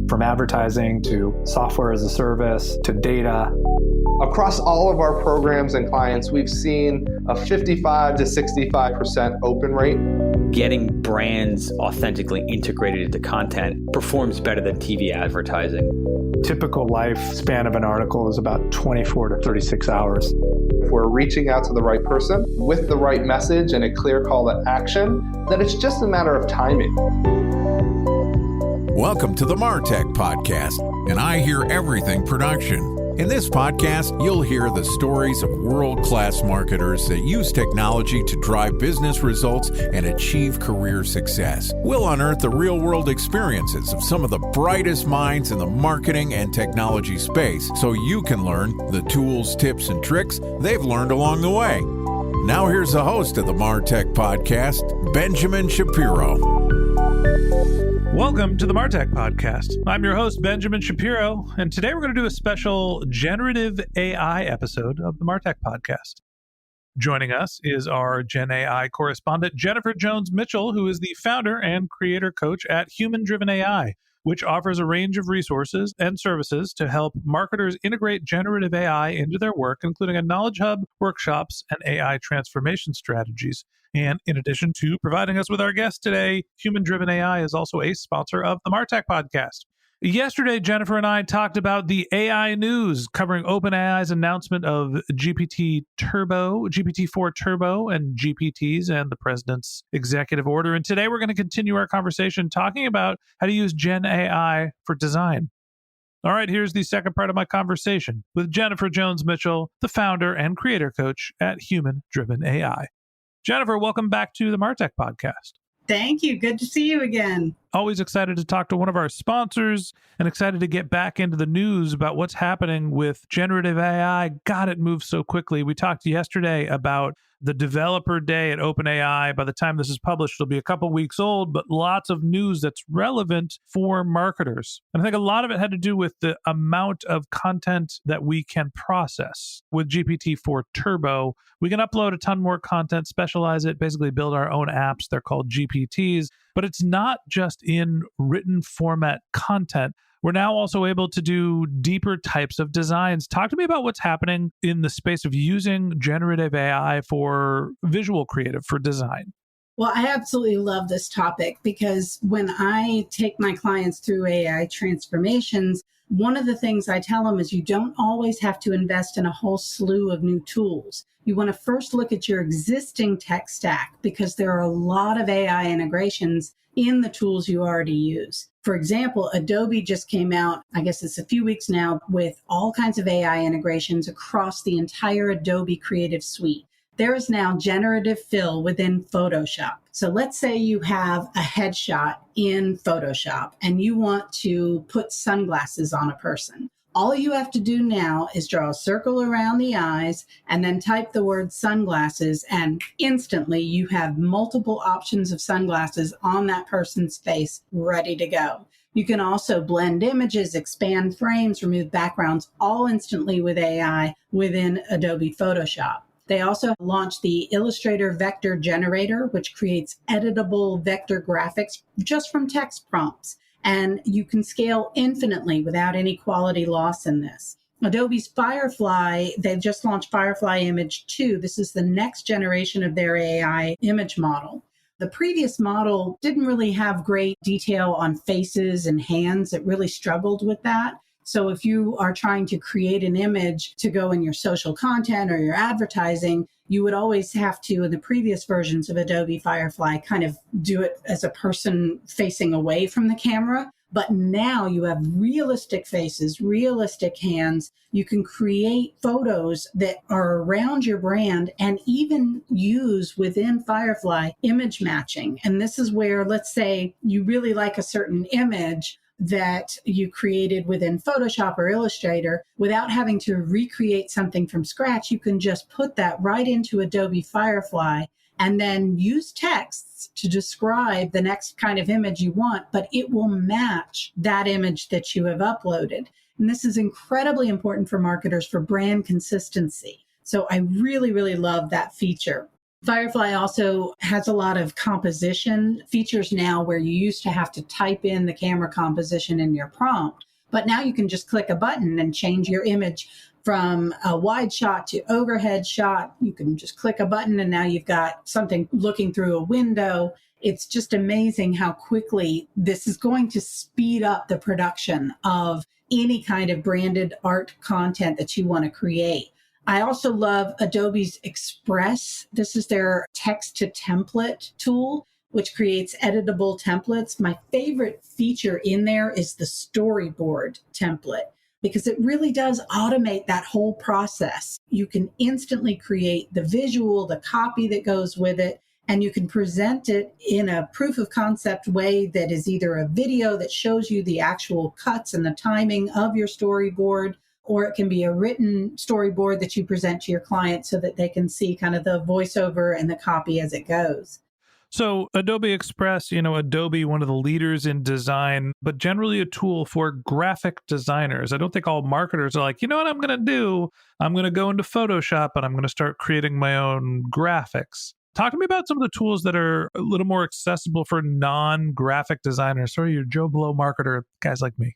From advertising to software as a service to data. Across all of our programs and clients, we've seen a 55 to 65% open rate. Getting brands authentically integrated into content performs better than TV advertising. Typical lifespan of an article is about 24 to 36 hours. If we're reaching out to the right person with the right message and a clear call to action, then it's just a matter of timing. Welcome to the Martech Podcast, and I Hear Everything production. In this podcast, you'll hear the stories of world-class marketers that use technology to drive business results and achieve career success. We'll unearth the real-world experiences of some of the brightest minds in the marketing and technology space so you can learn the tools, tips, and tricks they've learned along the way. Now here's the host of the Martech Podcast, Benjamin Shapiro. Welcome to the Martech Podcast. I'm your host, Benjamin Shapiro, and today we're going to do a special generative AI episode of the Martech Podcast. Joining us is our Gen AI correspondent, Jennifer Jones-Mitchell, who is the founder and creator coach at Human Driven AI, which offers a range of resources and services to help marketers integrate generative AI into their work, including a knowledge hub, workshops, and AI transformation strategies. And in addition to providing us with our guest today, Human Driven AI is also a sponsor of the Martech Podcast. Yesterday, Jennifer and I talked about the AI news, covering OpenAI's announcement of GPT-4 Turbo, and GPTs, and the president's executive order. And today we're going to continue our conversation talking about how to use Gen AI for design. All right, here's the second part of my conversation with Jennifer Jones-Mitchell, the founder and creator coach at Human Driven AI. Jennifer, welcome back to the Martech Podcast. Thank you. Good to see you again. Always excited to talk to one of our sponsors and excited to get back into the news about what's happening with generative AI. God, it moves so quickly. We talked yesterday about the developer day at OpenAI. By the time this is published, it'll be a couple weeks old, but lots of news that's relevant for marketers. And I think a lot of it had to do with the amount of content that we can process. With GPT-4 Turbo, we can upload a ton more content, specialize it, basically build our own apps. They're called GPTs, but it's not just in written format content. We're now also able to do deeper types of designs. Talk to me about what's happening in the space of using generative AI for visual creative, for design. Well, I absolutely love this topic because when I take my clients through AI transformations, one of the things I tell them is you don't always have to invest in a whole slew of new tools. You want to first look at your existing tech stack because there are a lot of AI integrations in the tools you already use. For example, Adobe just came out, I guess it's a few weeks now, with all kinds of AI integrations across the entire Adobe Creative Suite. There is now generative fill within Photoshop. So let's say you have a headshot in Photoshop and you want to put sunglasses on a person. All you have to do now is draw a circle around the eyes and then type the word sunglasses, and instantly you have multiple options of sunglasses on that person's face ready to go. You can also blend images, expand frames, remove backgrounds, all instantly with AI within Adobe Photoshop. They also launched the Illustrator Vector Generator, which creates editable vector graphics just from text prompts. And you can scale infinitely without any quality loss in this. Adobe's Firefly, they've just launched Firefly Image 2. This is the next generation of their AI image model. The previous model didn't really have great detail on faces and hands. It really struggled with that. So if you are trying to create an image to go in your social content or your advertising, you would always have to, in the previous versions of Adobe Firefly, kind of do it as a person facing away from the camera. But now you have realistic faces, realistic hands. You can create photos that are around your brand and even use within Firefly image matching. And this is where, let's say you really like a certain image that you created within Photoshop or Illustrator, without having to recreate something from scratch, you can just put that right into Adobe Firefly and then use texts to describe the next kind of image you want, but it will match that image that you have uploaded. And this is incredibly important for marketers for brand consistency. So I really, really love that feature. Firefly also has a lot of composition features now where you used to have to type in the camera composition in your prompt, but now you can just click a button and change your image from a wide shot to overhead shot. You can just click a button and now you've got something looking through a window. It's just amazing how quickly this is going to speed up the production of any kind of branded art content that you want to create. I also love Adobe's Express. This is their text to template tool, which creates editable templates. My favorite feature in there is the storyboard template, because it really does automate that whole process. You can instantly create the visual, the copy that goes with it, and you can present it in a proof of concept way that is either a video that shows you the actual cuts and the timing of your storyboard, or it can be a written storyboard that you present to your client so that they can see kind of the voiceover and the copy as it goes. So Adobe Express, Adobe, one of the leaders in design, but generally a tool for graphic designers. I don't think all marketers are like, you know what I'm going to do? I'm going to go into Photoshop and I'm going to start creating my own graphics. Talk to me about some of the tools that are a little more accessible for non-graphic designers. Sorry, you're Joe Blow marketer, guys like me.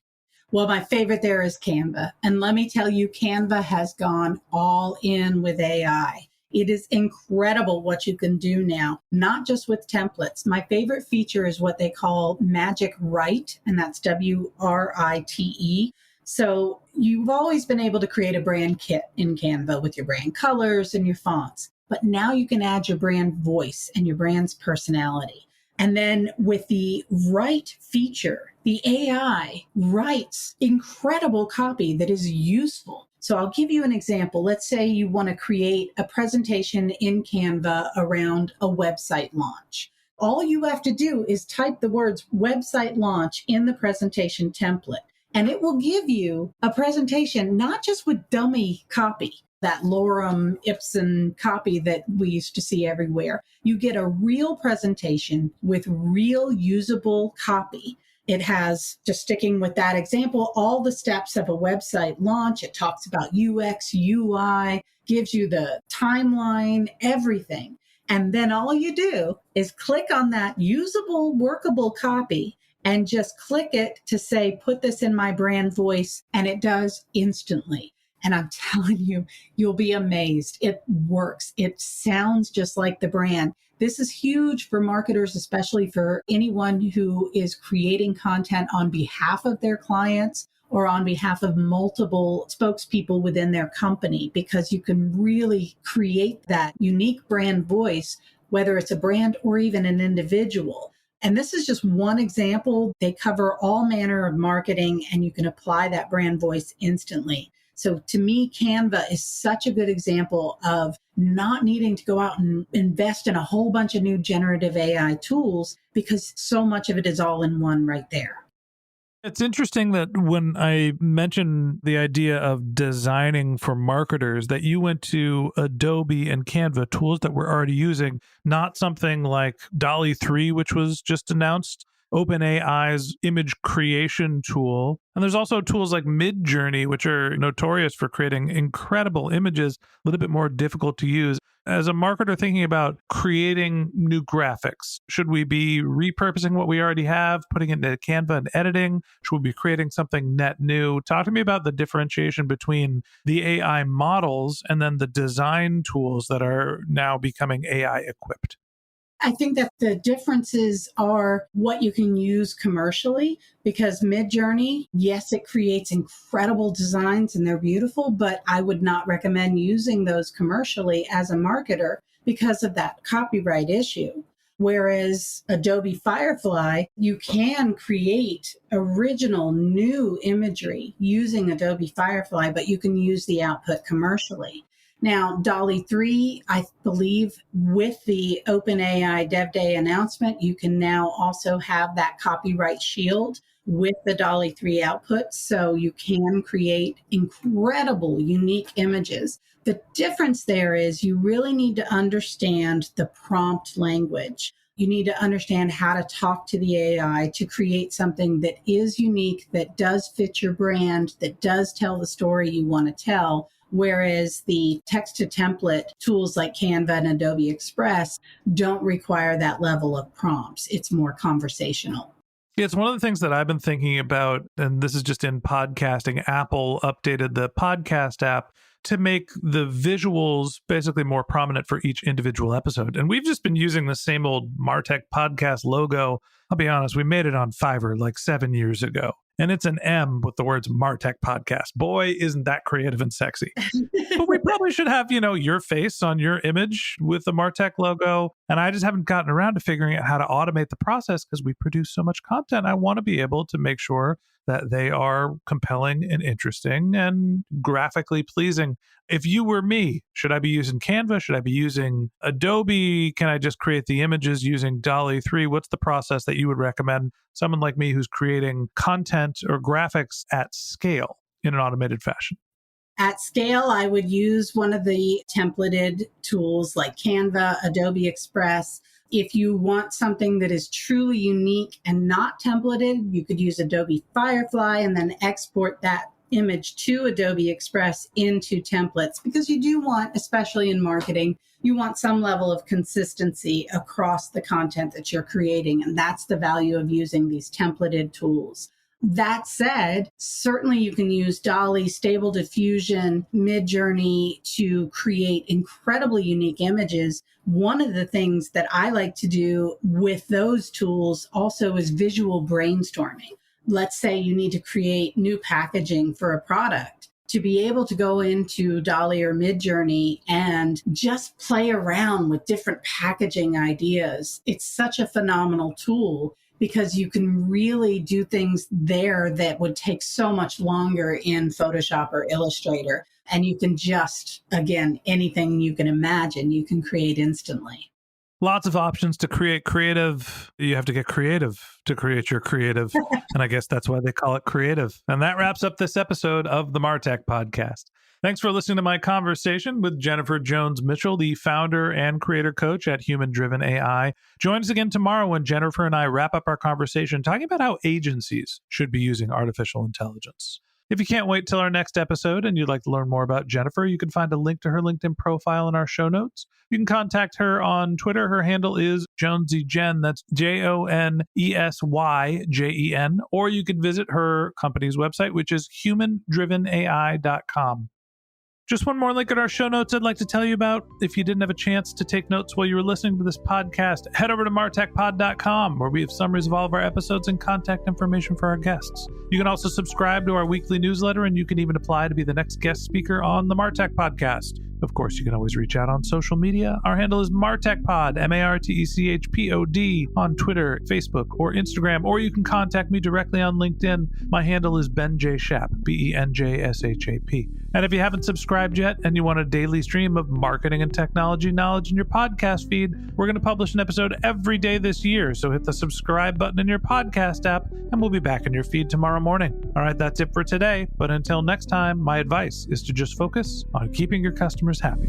Well, my favorite there is Canva. And let me tell you, Canva has gone all in with AI. It is incredible what you can do now, not just with templates. My favorite feature is what they call Magic Write, and that's WRITE. So you've always been able to create a brand kit in Canva with your brand colors and your fonts, but now you can add your brand voice and your brand's personality. And then with the Write feature, the AI writes incredible copy that is useful. So I'll give you an example. Let's say you want to create a presentation in Canva around a website launch. All you have to do is type the words website launch in the presentation template, and it will give you a presentation, not just with dummy copy, that lorem ipsum copy that we used to see everywhere. You get a real presentation with real usable copy. It has, just sticking with that example, all the steps of a website launch. It talks about UX, UI, gives you the timeline, everything. And then all you do is click on that usable, workable copy and just click it to say, put this in my brand voice, and it does instantly. And I'm telling you, you'll be amazed. It works. It sounds just like the brand. This is huge for marketers, especially for anyone who is creating content on behalf of their clients or on behalf of multiple spokespeople within their company, because you can really create that unique brand voice, whether it's a brand or even an individual. And this is just one example. They cover all manner of marketing, and you can apply that brand voice instantly. So to me, Canva is such a good example of not needing to go out and invest in a whole bunch of new generative AI tools, because so much of it is all in one right there. It's interesting that when I mentioned the idea of designing for marketers, that you went to Adobe and Canva, tools that we're already using, not something like DALL-E 3, which was just announced, OpenAI's image creation tool. And there's also tools like Midjourney, which are notorious for creating incredible images, a little bit more difficult to use. As a marketer thinking about creating new graphics, should we be repurposing what we already have, putting it into Canva and editing? Should we be creating something net new? Talk to me about the differentiation between the AI models and then the design tools that are now becoming AI equipped. I think that the differences are what you can use commercially, because Midjourney, yes, it creates incredible designs and they're beautiful, but I would not recommend using those commercially as a marketer because of that copyright issue. Whereas Adobe Firefly, you can create original new imagery using Adobe Firefly, but you can use the output commercially. Now, DALL-E 3, I believe with the OpenAI Dev Day announcement, you can now also have that copyright shield with the DALL-E 3 output, so you can create incredible, unique images. The difference there is you really need to understand the prompt language. You need to understand how to talk to the AI to create something that is unique, that does fit your brand, that does tell the story you want to tell, whereas the text-to-template tools like Canva and Adobe Express don't require that level of prompts. It's more conversational. It's one of the things that I've been thinking about, and this is just in podcasting. Apple updated the podcast app to make the visuals basically more prominent for each individual episode. And we've just been using the same old Martech podcast logo. I'll be honest, we made it on Fiverr like 7 years ago. And it's an M with the words Martech podcast. Boy, isn't that creative and sexy. But we probably should have, your face on your image with the Martech logo. And I just haven't gotten around to figuring out how to automate the process because we produce so much content. I want to be able to make sure that they are compelling and interesting and graphically pleasing. If you were me, should I be using Canva? Should I be using Adobe? Can I just create the images using DALL-E 3? What's the process that you would recommend someone like me who's creating content or graphics at scale in an automated fashion? At scale, I would use one of the templated tools like Canva, Adobe Express. If you want something that is truly unique and not templated, you could use Adobe Firefly and then export that image to Adobe Express into templates, because you do want, especially in marketing, you want some level of consistency across the content that you're creating. And that's the value of using these templated tools. That said, certainly you can use DALL-E, Stable Diffusion, Midjourney to create incredibly unique images. One of the things that I like to do with those tools also is visual brainstorming. Let's say you need to create new packaging for a product. To be able to go into DALL-E or Midjourney and just play around with different packaging ideas, it's such a phenomenal tool, because you can really do things there that would take so much longer in Photoshop or Illustrator. And you can just, again, anything you can imagine, you can create instantly. Lots of options to create creative. You have to get creative to create your creative. And I guess that's why they call it creative. And that wraps up this episode of the Martech Podcast. Thanks for listening to my conversation with Jennifer Jones-Mitchell, the founder and creator coach at Human Driven AI. Join us again tomorrow when Jennifer and I wrap up our conversation talking about how agencies should be using artificial intelligence. If you can't wait till our next episode and you'd like to learn more about Jennifer, you can find a link to her LinkedIn profile in our show notes. You can contact her on Twitter. Her handle is JonesyJen. That's JonesyJen. Or you can visit her company's website, which is humandrivenai.com. Just one more link at our show notes I'd like to tell you about. If you didn't have a chance to take notes while you were listening to this podcast, head over to martechpod.com, where we have summaries of all of our episodes and contact information for our guests. You can also subscribe to our weekly newsletter, and you can even apply to be the next guest speaker on the Martech Podcast. Of course, you can always reach out on social media. Our handle is MartechPod, MartechPod, on Twitter, Facebook, or Instagram, or you can contact me directly on LinkedIn. My handle is Ben J. Shap, BenJShap. And if you haven't subscribed yet and you want a daily stream of marketing and technology knowledge in your podcast feed, we're going to publish an episode every day this year. So hit the subscribe button in your podcast app, and we'll be back in your feed tomorrow morning. All right, that's it for today. But until next time, my advice is to just focus on keeping your customers happy.